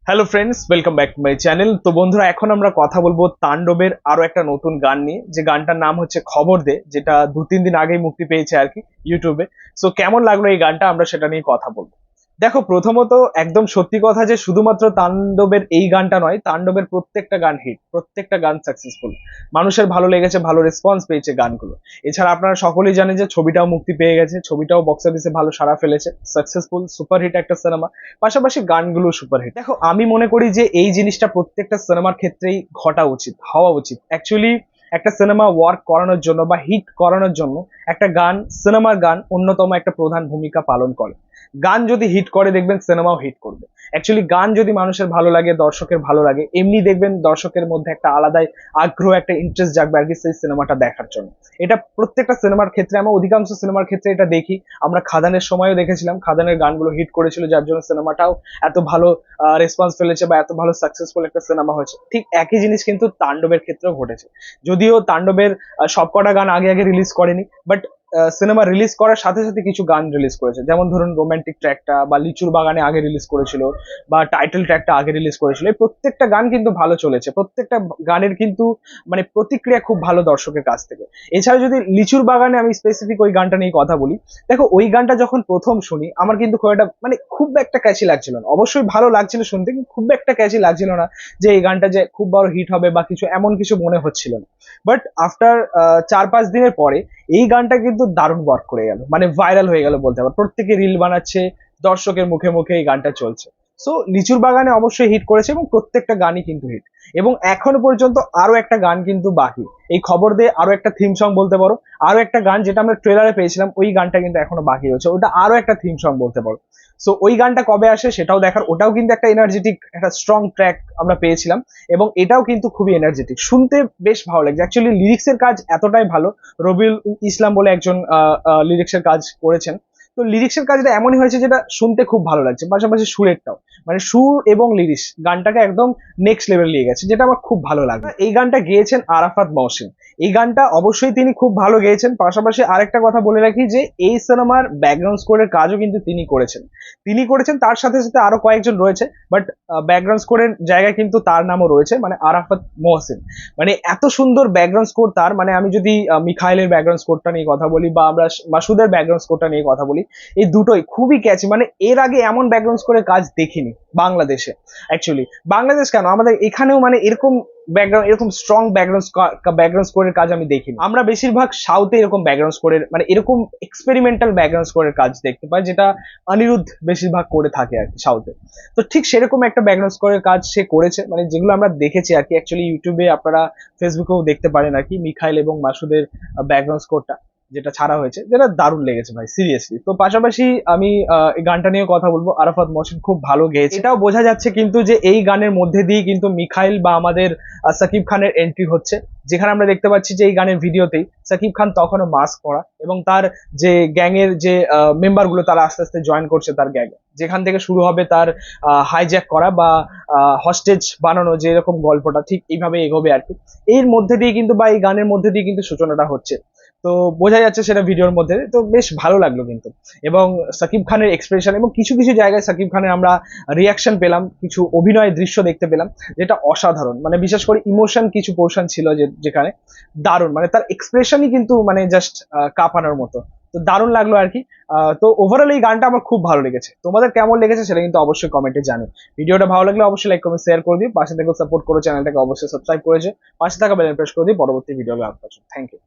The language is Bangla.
Hello friends, welcome back to my channel. তো বন্ধুরা, এখন আমরা কথা বলবো তাণ্ডবের আরো একটা নতুন গান নিয়ে, যে গানটার নাম হচ্ছে খবর দে, যেটা 2-3 দিন আগেই মুক্তি পেয়েছে আর কি ইউটিউবে। সো কেমন লাগলো এই গানটা, আমরা সেটা নিয়ে কথা বলবো। দেখো, প্রথমত একদম সত্যি কথা যে শুধুমাত্র তাণ্ডবের এই গানটা নয়, তাণ্ডবের প্রত্যেকটা গান হিট, প্রত্যেকটা গান সাকসেসফুল, মানুষের ভালো লেগেছে, ভালো রেসপন্স পেয়েছে গানগুলো। এছাড়া আপনারা সকলেই জানেন যে ছবিটাও মুক্তি পেয়ে গেছে, ছবিটাও বক্স অফিসে ভালো সাড়া ফেলেছে, সাকসেসফুল সুপারহিট একটা সিনেমা, পাশাপাশি গানগুলো সুপারহিট। দেখো, আমি মনে করি যে এই জিনিসটা প্রত্যেকটা সিনেমার ক্ষেত্রেই ঘটা উচিত, হওয়া উচিত। অ্যাকচুয়ালি একটা সিনেমা ওয়ার্ক করানোর জন্য বা হিট করানোর জন্য একটা গান, সিনেমার গান অন্যতম একটা প্রধান ভূমিকা পালন করে। গান যদি হিট করে, দেখবেন সিনেমাও হিট করবে। অ্যাকচুয়ালি গান যদি মানুষের ভালো লাগে, দর্শকের ভালো লাগে, এমনি দেখবেন দর্শকের মধ্যে একটা আলাদাই আগ্রহ, একটা ইন্টারেস্ট জাগবে আর কি সেই সিনেমাটা দেখার জন্য। এটা প্রত্যেকটা সিনেমার ক্ষেত্রে, আমরা অধিকাংশ সিনেমার ক্ষেত্রে এটা দেখি। আমরা খাদানের সময়ও দেখেছিলাম, খাদানের গানগুলো হিট করেছিল, যার জন্য সিনেমাটাও এত ভালো রেসপন্স ফেলেছে বা এত ভালো সাকসেসফুল একটা সিনেমা হয়েছে। ঠিক একই জিনিস কিন্তু তাণ্ডবের ক্ষেত্রেও ঘটেছে। যদিও তাণ্ডবের সবকটা গান আগে আগে রিলিজ করেনি, বাট সিনেমা রিলিজ করার সাথে সাথে কিছু গান রিলিজ করেছে। যেমন ধরুন রোমান্টিক ট্র্যাকটা বা লিচুর বাগানে আগে রিলিজ করেছিল, বা টাইটেল ট্র্যাকটা আগে রিলিজ করেছিল। এই প্রত্যেকটা গান কিন্তু ভালো চলেছে, প্রত্যেকটা গানের কিন্তু মানে প্রতিক্রিয়া খুব ভালো দর্শকের কাছ থেকে। এছাড়া যদি লিচুর বাগানে আমি স্পেসিফিক ওই গানটা নিয়ে কথা বলি, দেখো ওই গানটা যখন প্রথম শুনি, আমার কিন্তু খুব একটা মানে খুব একটা ক্যাচি লাগছিল না। অবশ্যই ভালো লাগছিল শুনতে, কিন্তু খুব একটা ক্যাচি লাগছিল না যে এই গানটা যে খুব বড় হিট হবে বা কিছু, এমন কিছু মনে হচ্ছিল না। বাট আফটার 4-5 দিনের পরে এই গানটা কিন্তু দারুণ ওয়ার্ক করে গেল, মানে ভাইরাল হয়ে গেল বলতে পারো। প্রত্যেকে রিল বানাচ্ছে, দর্শকের মুখে মুখে এই গানটা চলছে। সো লিচুর বাগানে অবশ্যই হিট করেছে এবং প্রত্যেকটা গানই কিন্তু হিট। এবং এখনো পর্যন্ত আরো একটা গান কিন্তু বাকি, এই খবর দিয়ে আরো একটা থিম সং বলতে পারো, আরো একটা গান যেটা আমরা ট্রেলারে পেয়েছিলাম, ওই গানটা কিন্তু এখনো বাকি রয়েছে, ওটা আরো একটা থিম সং বলতে পারো। সো ওই গানটা কবে আসে সেটাও দেখার, ওটাও কিন্তু একটা এনার্জেটিক, একটা স্ট্রং ট্র্যাক আমরা পেয়েছিলাম। এবং এটাও কিন্তু খুবই এনার্জেটিক, শুনতে বেশ ভালো লাগছে। অ্যাকচুয়ালি লিরিক্সের কাজ এতটাই ভালো, রবিউল ইসলাম বলে একজন লিরিক্সের কাজ করেছেন। তো লিরিক্সের কাজটা এমনই হয়েছে যেটা শুনতে খুব ভালো লাগছে, পাশাপাশি সুরেরটাও, মানে সুর এবং লিরিক্স গানটাকে একদম নেক্সট লেভেল নিয়ে গেছে, যেটা আমার খুব ভালো লাগে। এই গানটা গেয়েছেন আরাফাত মহসিন। এই গানটা অবশ্যই তিনি খুব ভালো গেয়েছেন। পাশাপাশি আরেকটা কথা বলে রাখি যে এই সিনেমার ব্যাকগ্রাউন্ড স্কোরের কাজও কিন্তু তিনি করেছেন, তার সাথে সাথে আরো কয়েকজন রয়েছে, বাট ব্যাকগ্রাউন্ড স্কোরের জায়গায় কিন্তু তার নামও রয়েছে, মানে আরাফাত মহসিন। মানে এত সুন্দর ব্যাকগ্রাউন্ড স্কোর তার, মানে আমি যদি মিখাইলের ব্যাকগ্রাউন্ড স্কোরটা নিয়ে কথা বলি বা আমরা মাসুদের ব্যাকগ্রাউন্ড স্কোরটা নিয়ে কথা বলি, এই দুটোই খুবই ক্যাচি। মানে এর আগে এমন ব্যাকগ্রাউন্ড স্কোরের কাজ দেখিনি বাংলাদেশে। অ্যাকচুয়ালি বাংলাদেশ কেন, আমাদের এখানেও মানে এরকম ব্যাকগ্রাউন্ড, এরকম স্ট্রং ব্যাকগ্রাউন্ড স্কোরের কাজ আমি দেখিনি। আমরা বেশিরভাগ সাউথে এরকম ব্যাকগ্রাউন্ড স্কোরের, মানে এরকম এক্সপেরিমেন্টাল ব্যাকগ্রাউন্ড স্কোরের কাজ দেখতে পাই, যেটা অনিরুদ্ধ বেশিরভাগ করে থাকে আর কি সাউথে। তো ঠিক সেরকম একটা ব্যাকগ্রাউন্ড স্কোরের কাজ সে করেছে, মানে যেগুলো আমরা দেখেছি আর কি। অ্যাকচুয়ালি ইউটিউবে আপনারা, ফেসবুকেও দেখতে পারেন আর কি, মিখাইল এবং মাসুদের ব্যাকগ্রাউন্ড স্কোরটা যেটা ছাড়া হয়েছে, যেটা দারুণ লেগেছে ভাই, সিরিয়াসলি। তো পাশাপাশি আমি এই গানটা নিয়ে কথা বলবো, আরাফাত মহসিন খুব ভালো গেয়েছে। এটাও বোঝা যাচ্ছে কিন্তু যে এই গানের মধ্যে দিয়ে কিন্তু মিখাইল বা আমাদের সাকিব খানের এন্ট্রি হচ্ছে, যেখানে আমরা দেখতে পাচ্ছি যে এই গানের ভিডিওতেই সাকিব খান তখনও মাস্ক পরা, এবং তার যে গ্যাং এর যে মেম্বার গুলো, তারা আস্তে আস্তে জয়েন করছে তার গ্যাং, যেখান থেকে শুরু হবে তার হাইজ্যাক করা বা হস্টেজ বানানো, যে এরকম গল্পটা ঠিক এইভাবে এগোবে আর কি। এর মধ্যে দিয়ে কিন্তু, বা এই গানের মধ্যে দিয়ে কিন্তু সূচনাটা হচ্ছে। তো বোঝা যাচ্ছে সেটা ভিডিওর মধ্যে। তো বেশ ভালো লাগলো কিন্তু। এবং সাকিব খানের এক্সপ্রেশন এবং কিছু কিছু জায়গায় সাকিব খানের আমরা রিয়াকশন পেলাম, কিছু অভিনয়ের দৃশ্য দেখতে পেলাম, যেটা অসাধারণ। মানে বিশেষ করে ইমোশন কিছু পোর্শন ছিল যেখানে দারুণ, মানে তার এক্সপ্রেশনই কিন্তু মানে জাস্ট কাঁপানোর মতো। তো দারুণ লাগলো আর কি। তো ওভারঅল এই গানটা আমার খুব ভালো লেগেছে। তোমাদের কেমন লেগেছে সেটা কিন্তু অবশ্যই কমেন্টে জানো। ভিডিওটা ভালো লাগলে অবশ্যই লাইক কমেন্ট শেয়ার করে দিও, পাশে থেকে সাপোর্ট করো, চ্যানেলটাকে অবশ্যই সাবস্ক্রাইব করেছো, পাশে থাকা বেল প্রেস করে দিও পরবর্তী ভিডিও আপলোড। Thank you.